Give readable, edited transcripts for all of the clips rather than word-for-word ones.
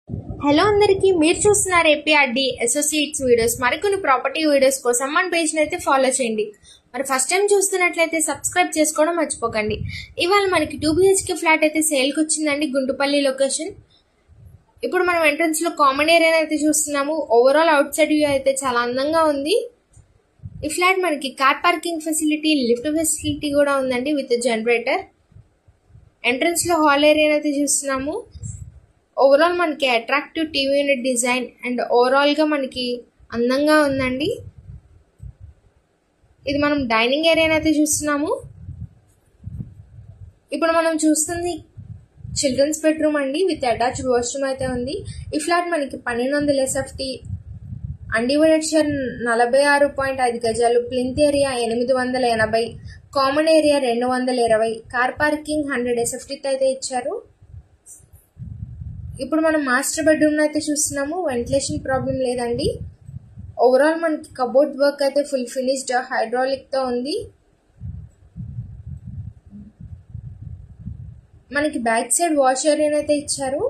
Hello అందరికీ, మీరు చూస్తున్నారు ఏపీఆర్డి అసోసియేట్స్ వీడియోస్. మరికొన్ని ప్రాపర్టీ వీడియోస్ కోసం మన పేజ్ని అయితే ఫాలో చేయండి. మరి ఫస్ట్ టైం చూస్తున్నట్లయితే సబ్స్క్రైబ్ చేసుకోవడం మర్చిపోకండి. ఇవాళ మనకి 2 BHK ఫ్లాట్ అయితే సేల్కి వచ్చిందండి, గుంటుపల్లి లొకేషన్. ఇప్పుడు మనం ఎంట్రన్స్ లో కామన్ ఏరియా అయితే చూస్తున్నాము. ఓవరాల్ అవుట్ సైడ్ వ్యూ అయితే చాలా అందంగా ఉంది. ఈ ఫ్లాట్ మనకి car parking facility, lift facility కూడా ఉందండి విత్ జనరేటర్. ఎంట్రన్స్ లో హాల్ ఏరియా అయితే చూస్తున్నాము. ఓవరాల్ మనకి attractive TV unit design and overall గా మనకి అందంగా ఉందండి. ఇది మనం డైనింగ్ ఏరియా అయితే చూస్తున్నాము. ఇప్పుడు మనం చూస్తుంది చిల్డ్రన్స్ బెడ్రూమ్ అండి విత్ అటాచ్డ్ వాష్రూమ్ అయితే ఉంది. ఈ ఫ్లాట్ మనకి 1200 SFT, అన్డివైడెడ్ షేర్ 46.5 గజాలు, plinth area 880, common area 220, car parking 100 SFT అయితే ఇచ్చారు. ఇప్పుడు మనం మాస్టర్ బెడ్రూమ్ అయితే చూస్తున్నాము. వెంటిలేషన్ ప్రాబ్లం లేదండి. ఓవరాల్ మనకి కబోర్డ్ వర్క్ అయితే ఫుల్ ఫినిష్డ్ హైడ్రాలిక్ తో ఉంది. మనకి బ్యాక్ సైడ్ వాష్ ఏరియా అయితే ఇచ్చారు.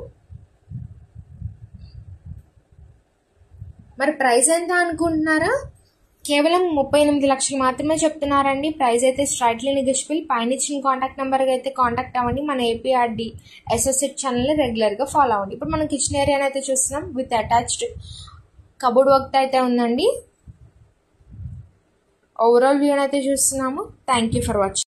మరి ప్రైస్ ఎంత అనుకుంటున్నారా? కేవలం 38 లక్షలు మాత్రమే చెప్తున్నారండి. ప్రైస్ అయితే స్ట్రైట్లీ నెగోషియబుల్. పైన ఇచ్చిన కాంటాక్ట్ నెంబర్కి అయితే కాంటాక్ట్ అవ్వండి. మన ఏపీఆర్డి అసోసియేట్ ఛానల్ని రెగ్యులర్గా ఫాలో అవ్వండి. ఇప్పుడు మనం కిచెన్ ఏరియాని అయితే చూస్తున్నాం విత్ అటాచ్డ్ కబోర్డ్ వర్క్ అయితే ఉందండి. ఓవరాల్ వ్యూ అయితే చూస్తున్నాము. Thank you for watching.